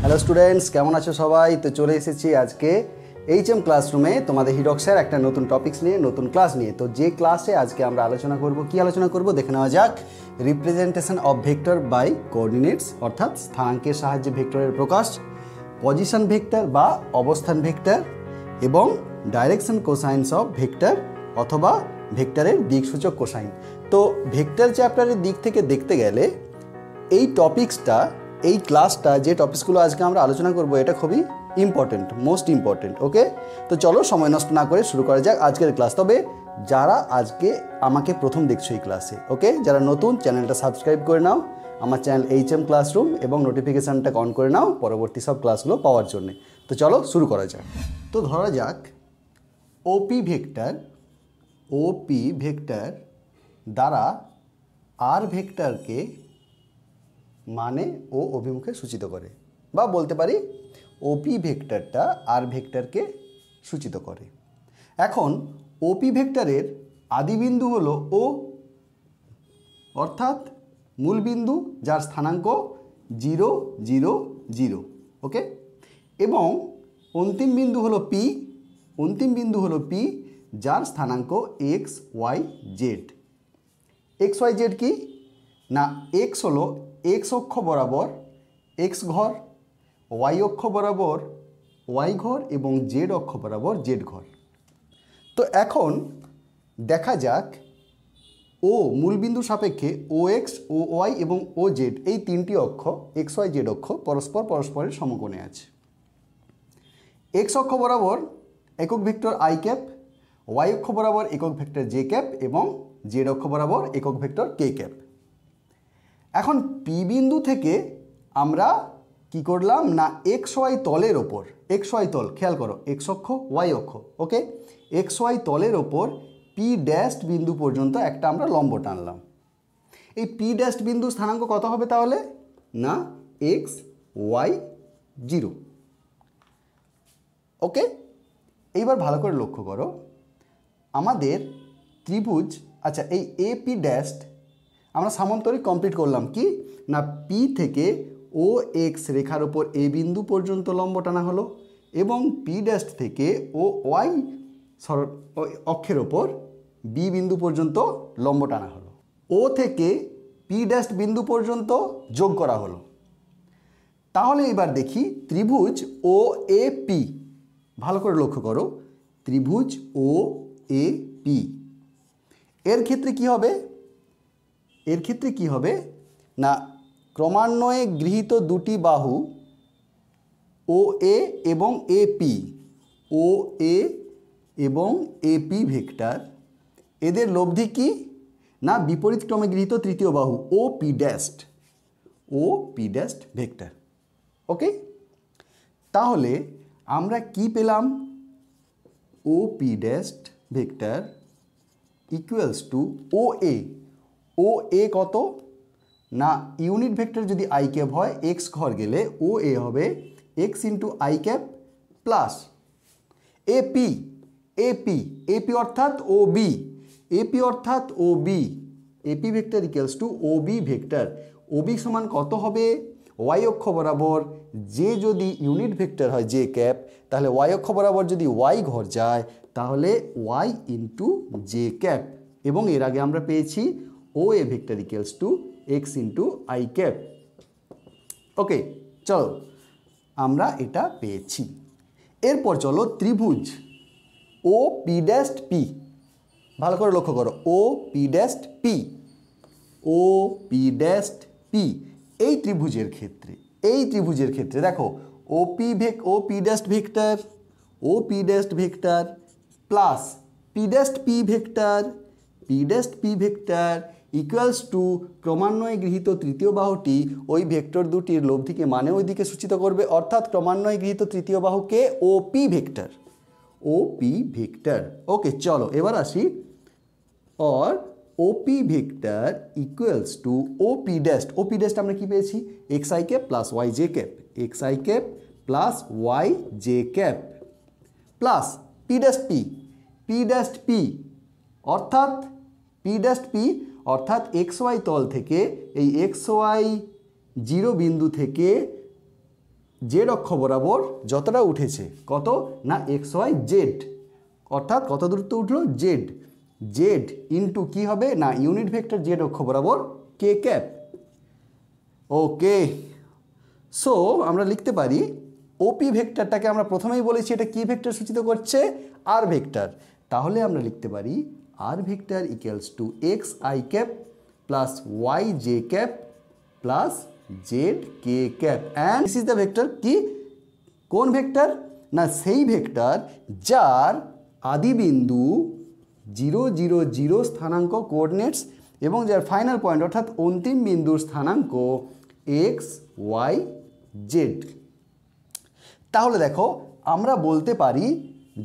Hello students, কেমন আছো সবাই? তো চলে এসেছি আজকে এইচএম ক্লাসরুমে তোমাদের হিরক স্যার একটা নতুন টপিকস নিয়ে, নতুন ক্লাস নিয়ে। তো যে ক্লাসে আজকে আমরা আলোচনা করব দেখে নেওয়া যাক। Representation of vector by coordinates, অর্থাৎ স্থানাঙ্কের সাহায্যে ভেক্টরের প্রকাশ, পজিশন ভেক্টর বা অবস্থান ভেক্টর, এবং ডাইরেকশন কোসাইন্স অফ ভেক্টর অথবা ভেক্টরের দিকসূচক কোসাইন। তো ভেক্টর চ্যাপ্টারের দিক থেকে দেখতে গেলে এই টপিক্সটা, এই ক্লাসটা, যে টপিকসগুলো আজকে আমরা আলোচনা করব, এটা খুবই ইম্পর্টেন্ট, মোস্ট ইম্পর্টেন্ট। ওকে, তো চলো সময় নষ্ট না করে শুরু করা যাক আজকের ক্লাস। তবে যারা আজকে আমাকে প্রথম দেখছো এই ক্লাসে, ওকে, যারা নতুন, চ্যানেলটা সাবস্ক্রাইব করে নাও, আমার চ্যানেল এইচএম ক্লাসরুম, এবং নোটিফিকেশানটা অন করে নাও পরবর্তী সব ক্লাসগুলো পাওয়ার জন্য। তো চলো শুরু করা যাক। তো ধরা যাক ওপি ভেক্টর দ্বারা আর ভেক্টরকে মানে ও অভিমুখে সূচিত করে, বা বলতে পারি ওপি ভেক্টরটা আর ভেক্টরকে সূচিত করে। এখন ওপি ভেক্টরের আদিবিন্দু হলো ও, অর্থাৎ মূল বিন্দু যার স্থানাঙ্ক 0, 0, 0, ওকে, এবং অন্তিম বিন্দু হলো পি, যার স্থানাঙ্ক x, y, z। x, y, z কি না, x হলো x অক্ষ বরাবর x ঘর, y অক্ষ বরাবর y ঘর, এবং z অক্ষ বরাবর z ঘর। তো এখন দেখা যাক ও মূলবিন্দু সাপেক্ষে OX, OY এবং OZ, এই তিনটি অক্ষ XY Z অক্ষ পরস্পরের সমকোণে আছে। x অক্ষ বরাবর একক ভেক্টর i ক্যাপ, y অক্ষ বরাবর একক ভেক্টর j ক্যাপ, এবং z অক্ষ বরাবর একক ভেক্টর k ক্যাপ। এখন পি বিন্দু থেকে আমরা কি করলাম না, XY তলের ওপর, XY তল, খেয়াল করো, x অক্ষ y অক্ষ, ওকে, XY তলের ওপর পি ড্যাশ বিন্দু পর্যন্ত একটা আমরা লম্ব টানলাম। এই পি ড্যাশ বিন্দু স্থানাঙ্ক কত হবে তাহলে না, x, y, 0, ওকে। এইবার ভালো করে লক্ষ্য করো, আমাদের ত্রিভুজ, আচ্ছা, এই এ পি ড্যাশ আমরা সামান্তরিক কমপ্লিট করলাম কি না, পি থেকে ও এক্স রেখার ওপর এ বিন্দু পর্যন্ত লম্ব টানা হলো, এবং পি ড্যাশ থেকে ও ওয়াই অক্ষের ওপর বি বিন্দু পর্যন্ত লম্ব টানা হলো। ও থেকে পি ড্যাশ বিন্দু পর্যন্ত যোগ করা হলো। তাহলে এবার দেখি ত্রিভুজ ও এ পি, ভালো করে লক্ষ্য করো, ত্রিভুজ ও এ পি এর ক্ষেত্রে কি হবে না, ক্রমান্বয়ে গৃহীত দুটি বাহু ও এ এবং এপি ভেক্টর, এদের লব্ধি কি না, বিপরীত ক্রমে গৃহীত তৃতীয় বাহু O P dash vector, okay. তাহলে আমরা কি পেলাম, O P dash vector equals to O A কত না, ইউনিট ভেক্টর যদি আই ক্যাপ হয়, এক্স ঘর গেলে ও এ হবে x into i cap plus AP অর্থাৎ O B, AP vector equals to O B vector. O B সমান কত হবে, ওয়াই অক্ষ বরাবর যে যদি ইউনিট ভেক্টর হয় জে ক্যাপ, তাহলে ওয়াই অক্ষ বরাবর যদি ওয়াই ঘর যায় তাহলে ওয়াই ইন্টু জে ক্যাপ, এবং এর আগে আমরা পেয়েছি O A vector equals to x into i cap, okay. চলো, আমরা এটা পেয়েছি। এরপর চলো ত্রিভুজ ও পি ড্যাশ পি, ভালো করে লক্ষ্য করো, ও পি ড্যাশ পি, এই ত্রিভুজের ক্ষেত্রে দেখো O P dash vector plus P dash P vector equals to ক্রমান্বয়ে গৃহীত তৃতীয় বাহুটি ওই ভেক্টর দুটির লব্ধিকে মানে ওই দিকে সূচিত করবে, অর্থাৎ ক্রমান্বয়ে গৃহীত তৃতীয় বাহুকে ও পি ভেক্টর, ওকে। চলো এবার আসি, और OP vector equals to OP dash আমরা কি পেয়েছি, x i cap plus y j cap, plus P dash P অর্থাৎ এক্স ওয়াই তল থেকে এই এক্স ওয়াই 0 বিন্দু থেকে জেড অক্ষ বরাবর যতটা উঠেছে, কত না এক্স ওয়াই জেড, অর্থাৎ কত দূরত্ব উঠলো জেড, জেড ইন্টু কী হবে না ইউনিট ভেক্টর জেড অক্ষ বরাবর কে ক্যাপ। ওকে, সো আমরা লিখতে পারি ওপি ভেক্টরটাকে আমরা প্রথমেই বলেছি এটা কি ভেক্টর সূচিত করছে, আর ভেক্টর। তাহলে আমরা লিখতে পারি r vector equals to x i cap plus y j cap plus z k cap, and this is the vector. কি কোন ভেক্টর না সেই ভেক্টর যার আদি বিন্দু 0 0 0 স্থানাঙ্ক কোঅর্ডিনেটস এবং যার ফাইনাল পয়েন্ট অর্থাৎ অন্তিম বিন্দুর স্থানাঙ্ক এক্স ওয়াই জেড। তাহলে দেখো আমরা বলতে পারি,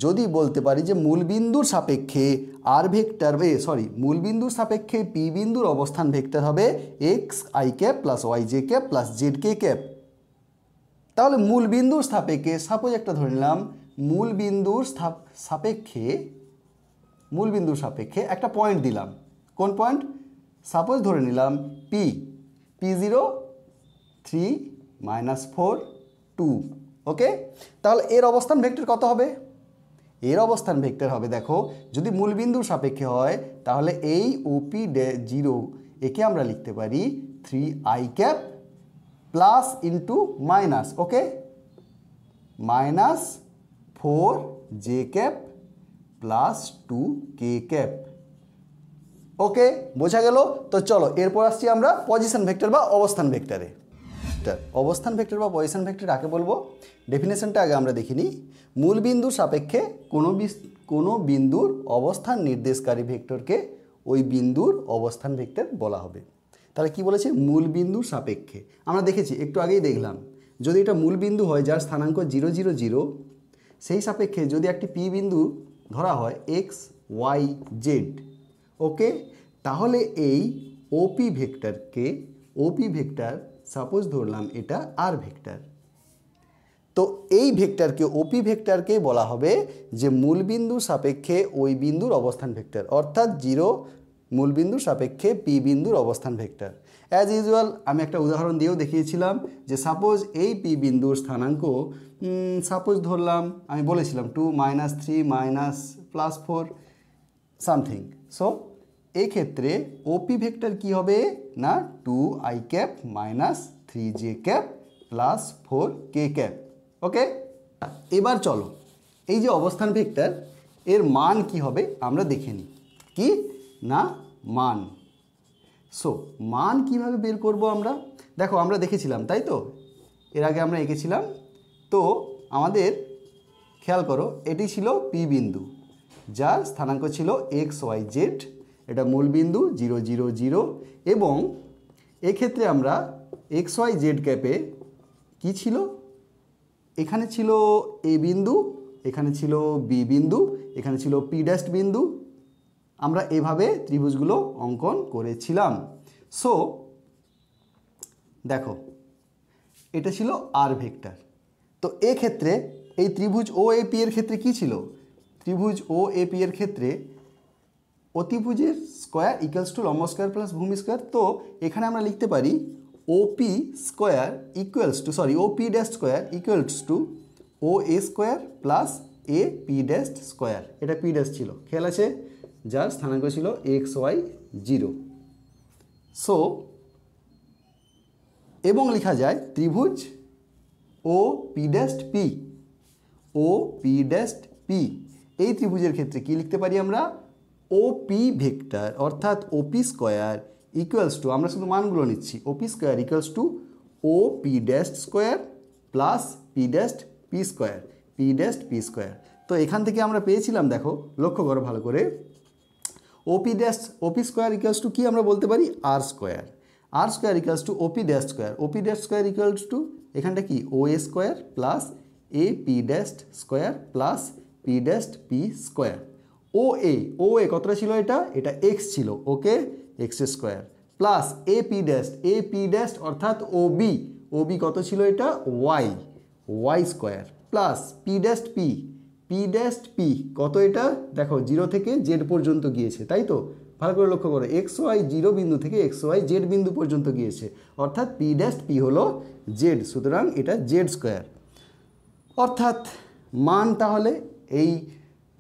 যদি বলতে পারি যে মূলবিন্দুর সাপেক্ষে আর ভেক্টর মূলবিন্দুর সাপেক্ষে পি বিন্দুর অবস্থান ভেক্টর হবে x i cap plus y j cap plus z k cap. তাহলে মূলবিন্দুর সাপেক্ষে সাপোজ একটা ধরে নিলাম, মূলবিন্দুর সাপেক্ষে একটা পয়েন্ট দিলাম। কোন পয়েন্ট? সাপোজ ধরে নিলাম পি, P0 3 -4 2। ওকে, তাহলে এর অবস্থান ভেক্টর কত হবে? এর অবস্থান ভেক্টর হবে, দেখো যদি মূলবিন্দুর সাপেক্ষে হয় তাহলে এই OP0 একে আমরা লিখতে পারি 3i cap plus into minus, okay, -4j cap plus 2k cap. Okay, বোঝা গেল? তো চলো এরপর আসছি আমরা পজিশন ভেক্টর বা অবস্থান ভেক্টরে। অবস্থান ভেক্টর বা পজিশন ভেক্টর কাকে বলবো, ডেফিনেশনটা আগে আমরা দেখিনি। মূলবিন্দুর সাপেক্ষে কোনো বিন্দুর অবস্থান নির্দেশকারী ভেক্টরকে ওই বিন্দুর অবস্থান ভেক্টর বলা হবে। তাহলে কি বলেছে? মূলবিন্দুর সাপেক্ষে। আমরা দেখেছি, একটু আগেই দেখলাম, যদি এটা মূলবিন্দু হয় যার স্থানাঙ্ক 0 0 0, সেই সাপেক্ষে যদি একটি পি বিন্দু ধরা হয় এক্স ওয়াই জেড, ওকে, তাহলে এই ওপি ভেক্টর সাপোজ ধরলাম এটা আর ভেক্টর। তো এই ভেক্টরকে ওপি ভেক্টরকে বলা হবে যে মূলবিন্দুর সাপেক্ষে ওই বিন্দুর অবস্থান ভেক্টর, অর্থাৎ 0 মূলবিন্দুর সাপেক্ষে পি বিন্দুর অবস্থান ভেক্টর। অ্যাজ ইউজুয়াল আমি একটা উদাহরণ দিয়েও দেখিয়েছিলাম যে সাপোজ এই পি বিন্দুর স্থানাঙ্ক সাপোজ ধরলাম, আমি বলেছিলাম 2 -3 +4 সামথিং। সো এই ক্ষেত্রে ওপি ভেক্টর কি হবে না 2i cap -3j cap plus 4k cap. Okay, এবার চলো এই যে অবস্থান ভেক্টর এর মান কি হবে আমরা দেখে নিই। কি না মান। সো মান কিভাবে বের করব আমরা? দেখো আমরা দেখেছিলাম, তাই তো, এর আগে আমরা এঁকেছিলাম। তো আমাদের খেয়াল করো, এটি ছিল পি বিন্দু যার স্থানাঙ্ক ছিল এক্স ওয়াই জেড, এটা মূলবিন্দু 0 0 0, এবং এক্ষেত্রে আমরা এক্স ওয়াই জেড ক্যাপে কী ছিল, এখানে ছিল এ বিন্দু, এখানে ছিল বি বিন্দু, এখানে ছিল পি ড্যাশ বিন্দু। আমরা এভাবে ত্রিভুজগুলো অঙ্কন করেছিলাম। সো দেখো এটা ছিল আর ভেক্টর। তো এক্ষেত্রে এই ত্রিভুজ ও এপি এর ক্ষেত্রে কি ছিল? ত্রিভুজ ও এপি এর ক্ষেত্রে অতিভুজের স্কোয়ার ইকুয়ালস টু লম্ব স্কোয়ার প্লাস ভূমি স্কোয়ার। তো এখানে আমরা লিখতে পারি OP dash square equals to O A square plus A P dash square. এটা পি ড্যাশ ছিল, খেয়াল আছে, যার স্থানাঙ্ক ছিল এক্স ওয়াই 0। সো এবং লেখা যায় ত্রিভুজ ও পি ড্যাশ পি, এই ত্রিভুজের ক্ষেত্রে কি লিখতে পারি আমরা? ওপি ভেক্টর অর্থাৎ ওপি স্কোয়ার ইকুয়ালস টু, আমরা শুধু মানগুলো নিচ্ছি, OP square equals to O P dash square plus P dash P square. তো এখান থেকে আমরা পেয়েছিলাম, দেখো লক্ষ্য করো ভালো করে, ওপি স্কোয়ার ইকুয়ালস টু কি আমরা বলতে পারি? R square equals to OP dash square equals to এখানটা কি O A square plus A P dash square plus P dash P square. O A কতটা ছিল? এটা এক্স ছিল, okay, x square plus A P dash অর্থাৎ OB কত ছিল? এটা y square plus P dash P কত? এটা দেখো 0 থেকে জেড পর্যন্ত গিয়েছে, তাই তো, ভালো করে লক্ষ্য করো, এক্স ওয়াই জিরো বিন্দু থেকে এক্স ওয়াই জেড বিন্দু পর্যন্ত গিয়েছে, অর্থাৎ পি ড্যাশ পি হলো জেড, সুতরাং এটা জেড স্কোয়ার। অর্থাৎ মান তাহলে এই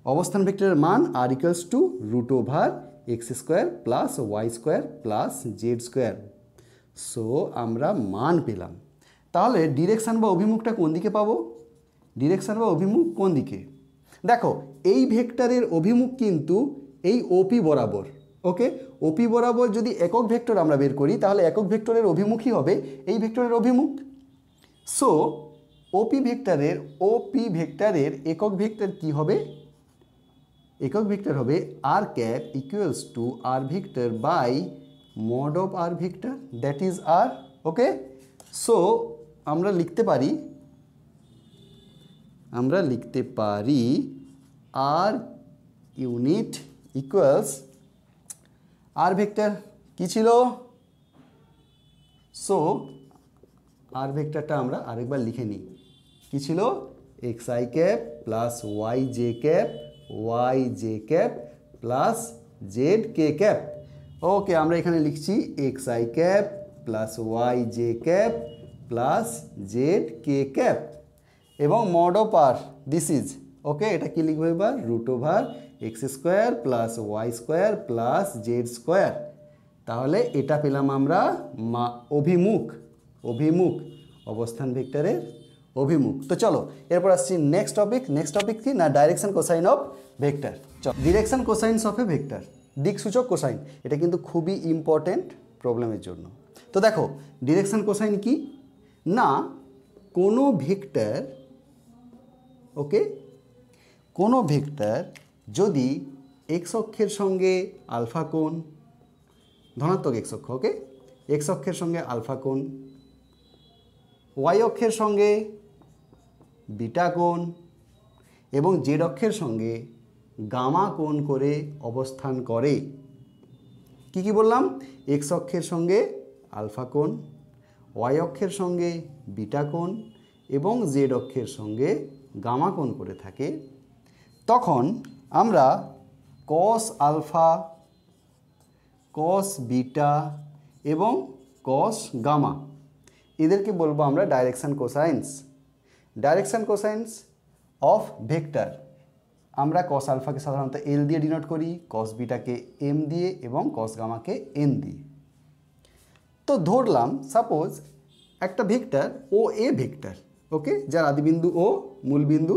অবস্থান ভেক্টরের মান r equals to root over x square plus y square plus z square. So আমরা মান পেলাম। তাহলে ডিরেকশান বা অভিমুখটা কোন দিকে পাবো? ডিরেকশান বা অভিমুখ কোন দিকে? দেখো, এই ভেক্টরের অভিমুখ কিন্তু এই ওপি বরাবর। ওকে, ওপি বরাবর যদি একক ভেক্টর আমরা বের করি তাহলে একক ভেক্টরের অভিমুখই হবে এই ভেক্টরের অভিমুখ। সো ওপি ভেক্টরের একক ভেক্টর কি হবে? একক ভেক্টর হবে r cap equals to r vector by mod of r vector, that is r. Okay, so আমরা লিখতে পারি r unit equals r vector কি ছিল? সো আর ভেক্টরটা আমরা আরেকবার লিখে নিই। কি ছিল? X i cap plus y j cap plus z k cap. Okay, আমরা এখানে লিখছি x i cap plus y j cap plus z k cap এবং mod of r this is. Okay, এটা কি লিখবো এবার? Root over x square plus y square plus z square. তাহলে এটা পেলাম আমরা অভিমুখ অবস্থান ভেক্টরের অভিমুখ। তো চলো এরপর আসছি নেক্সট টপিক কি না, ডাইরেকশন কোসাইন অফ ভেক্টর। চলো, direction cosines of A vector, দিকসূচক কোসাইন। এটা কিন্তু খুবই ইম্পর্টেন্ট প্রবলেমের জন্য। তো দেখো, ডিরেকশন কোসাইন কি না, কোনো ভেক্টর, ওকে, কোনো ভেক্টর যদি এক্স অক্ষের সঙ্গে আলফা কোণ, ধনাত্মক এক্স অক্ষ, ওকে, এক্স অক্ষের সঙ্গে আলফা কোণ, ওয়াই অক্ষের সঙ্গে বিটা কোণ এবং জেড অক্ষের সঙ্গে গামা কোণ করে অবস্থান করে। কি বললাম? এক্স অক্ষের সঙ্গে আলফা কোণ, ওয়াই অক্ষের সঙ্গে বিটা কোণ এবং জেড অক্ষের সঙ্গে গামা কোণ করে থাকে, তখন আমরা কস আলফা, কস বিটা এবং কস গামা এদেরকে বলবো আমরা ডাইরেকশন কোসাইন্স অফ ভেক্টর। আমরা কস আলফাকে সাধারণত এল দিয়ে ডিনোট করি, কস বিটাকে এম দিয়ে এবং কস গামাকে এন দিয়ে। তো ধরলাম সাপোজ একটা ভেক্টর ও এ ভেক্টর, ওকে, যার আদিবিন্দু ও, মূলবিন্দু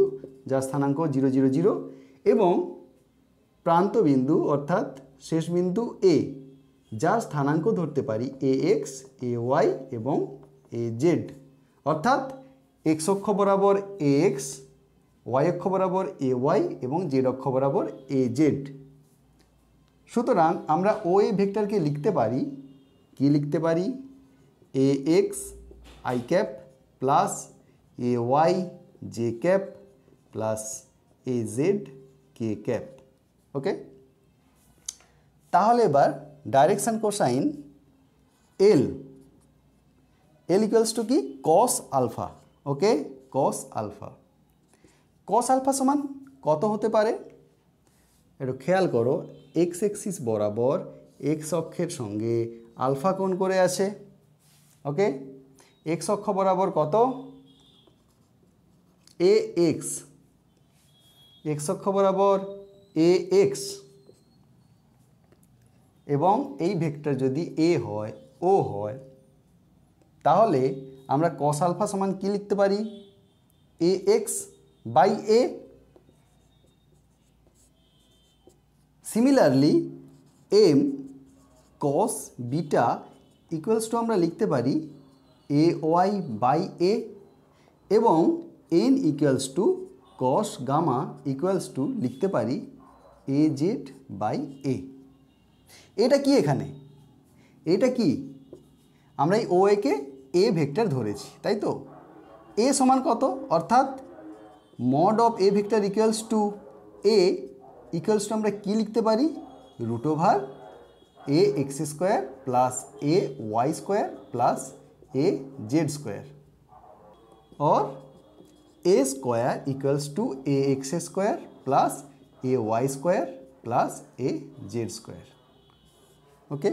যার স্থানাঙ্ক 0 0 0 এবং প্রান্তবিন্দু অর্থাৎ শেষ বিন্দু এ যার স্থানাঙ্ক ধরতে পারি এ এক্স, এ ওয়াই এবং এ জেড, অর্থাৎ এক্স অক্ষ বরাবর এ এক্স, ওয়াই অক্ষ বরাবর এ ওয়াই এবং জেড অক্ষ বরাবর এ জেড। সুতরাং আমরা ও এ ভেক্টরকে লিখতে পারি a x i cap plus A y j cap plus A z k cap. Okay, তাহলে এবার direction cosine l equals to কি? Cos alpha. ওকে, কস আলফা সমান কত হতে পারে? একটু খেয়াল করো, এক্স এক্সিস বরাবর এক্স অক্ষের সঙ্গে আলফা কোণ করে আছে। ওকে, এক্স অক্ষ বরাবর কত? এ এক্স, এক্স অক্ষ বরাবর এ এক্স এবং এই ভেক্টর যদি এ হয়, ও হয়, তাহলে আমরা কস আলফা সমান কি লিখতে পারি? A x by a. Similarly m cos beta equals to আমরা লিখতে পারি এ ওয়াই বাই এ এবং N equals to cos gamma equals to লিখতে পারি এ জেড বাই এ। এটা কি এখানে? এটা কি? আমরা এই ও একে এ ভেক্টর ধরেছি, তাই তো? এ সমান কত? অর্থাৎ mod of A vector equals to a equals to আমরা কি লিখতে পারি? Root over a x square plus A Y square plus A Z square और a square equals to a x square plus a y square plus a z square. Okay,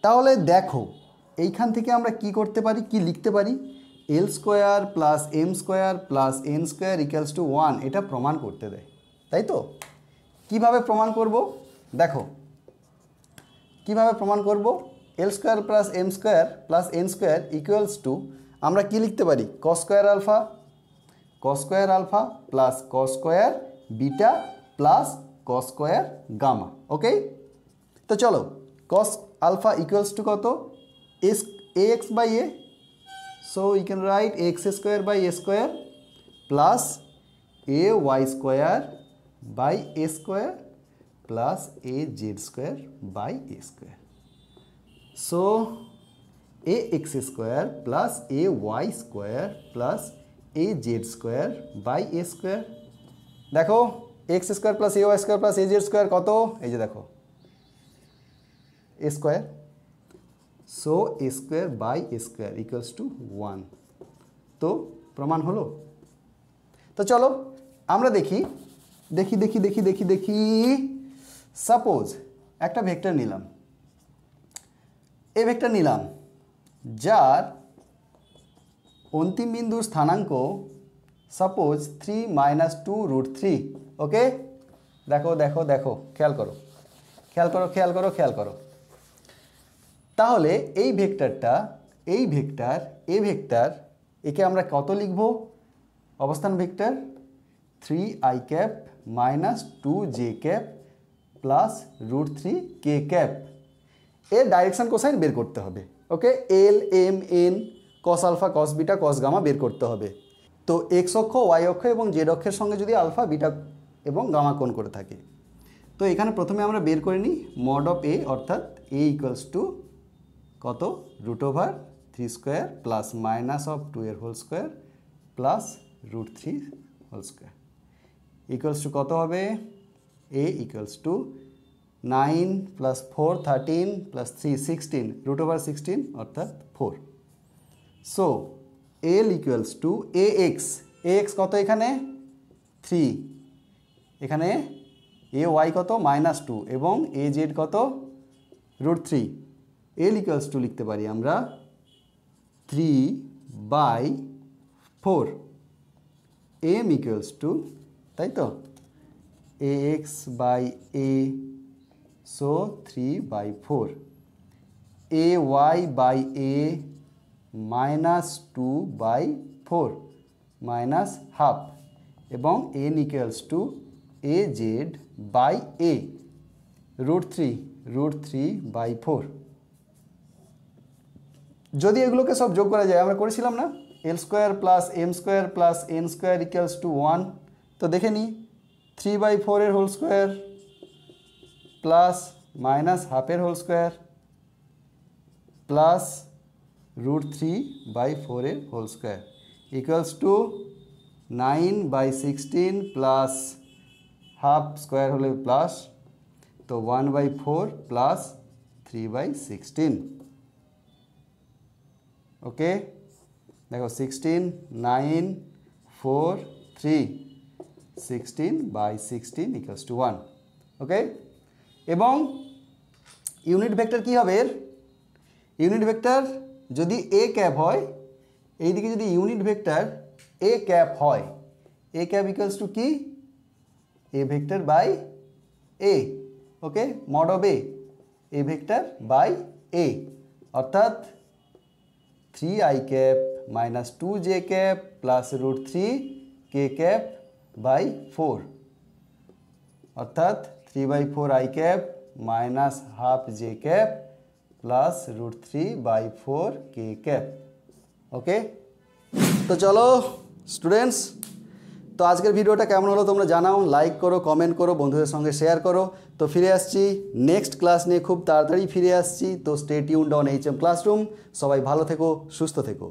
তাহলে দেখো এইখান থেকে আমরা কি করতে পারি, কি লিখতে পারি, l square plus M square plus N square equals to 1, এটা প্রমাণ করতে দেয়, তাই তো? কিভাবে প্রমাণ করব দেখো, কিভাবে প্রমাণ করব, L square plus M square plus N square equals to আমরা কি লিখতে পারি, cos square alpha plus cos square beta plus cos square gamma. Okay, তো চলো কস আলফা ইকুয়ালস টু কত, is A x by A, so you can write X square by A square plus A Y square by A square plus A Z square by A square. So A x square plus A Y square plus A Z square by A square. দেখো X square plus A Y square plus A Z square কত, এই যে দেখো A square, so A square by A square equals to 1। তো প্রমাণ হলো। তো চলো আমরা দেখি দেখি দেখি দেখি দেখি দেখি সাপোজ একটা ভেক্টর নিলাম, এ ভেক্টর নিলাম যার অন্তিম বিন্দুর স্থানাঙ্ক সাপোজ 3 - 2√3। ওকে, দেখো দেখো দেখো, খেয়াল করো খেয়াল করো খেয়াল করো খেয়াল করো। তাহলে এই ভেক্টরটা, এই ভেক্টর এ ভেক্টর, একে আমরা কত লিখব, অবস্থান vector 3i cap minus 2j cap plus √3k cap. এর ডাইরেকশন কোসাইন বের করতে হবে। Okay, L M N cos alpha cos beta cos gamma বের করতে হবে। তো এক্স অক্ষ ওয়াই অক্ষ এবং জেড অক্ষের সঙ্গে যদি আলফা বিটা এবং গামা কোণ করে থাকে, তো এখানে প্রথমে আমরা বের করে নিই মড অফ এ, অর্থাৎ এ ইকুয়ালস টু কত, √3² প্লাস মাইনাস অফ 2 এর whole square plus √3 whole square equals to কত হবে, a equals to 9 plus 4 13 plus 3 16, √16 অর্থাৎ 4। So L equals to a x কত, এখানে 3, এখানে এ ওয়াই কত -2 এবং এ জেড কত √3। এল ইকুয়ালস টু লিখতে পারি আমরা 3/4, এম ইকুয়ালস টু, তাই তো, A x by A, so 3/4, A Y by A -2/4 minus half, এবং N equals to A Z by A √3/4। যদি এগুলোকে সব যোগ করা যায়, আমরা করেছিলাম না, L square plus M square plus N square equals to 1। তো দেখে নিই 3/4 এর হোল স্কোয়ার প্লাস মাইনাস হাফের হোল স্কোয়ার প্লাস √3/4 এর whole square equals to 9/16 plus half square হলে প্লাস, তো 1/4 প্লাস 3/16। ওকে, দেখো 16 9 4 3 16/16 ইকুয়ালস টু 1। ওকে, এবং ইউনিট ভেক্টর কী হবে এর, ইউনিট ভেক্টর যদি এ ক্যাপ হয়, এইদিকে যদি ইউনিট ভেক্টর এ ক্যাপ হয়, এ ক্যাপ ইকুয়ালস টু কি, A vector by A. Okay, mod of A vector by A, অর্থাৎ 3i cap minus 2j cap plus √3k cap by 4, অর্থাৎ 3/4i cap minus half j cap plus √3/4k cap. Okay, তো চলো students, তো আজকের ভিডিওটা কেমন হলো তোমরা জানাও, লাইক করো, কমেন্ট করো, বন্ধুদের সঙ্গে শেয়ার করো। তো ফিরে আসছি নেক্সট ক্লাস নিয়ে, খুব তাড়াতাড়ি ফিরে আসছি। তো stay tuned on HM classroom. সবাই ভালো থেকো, সুস্থ থেকো।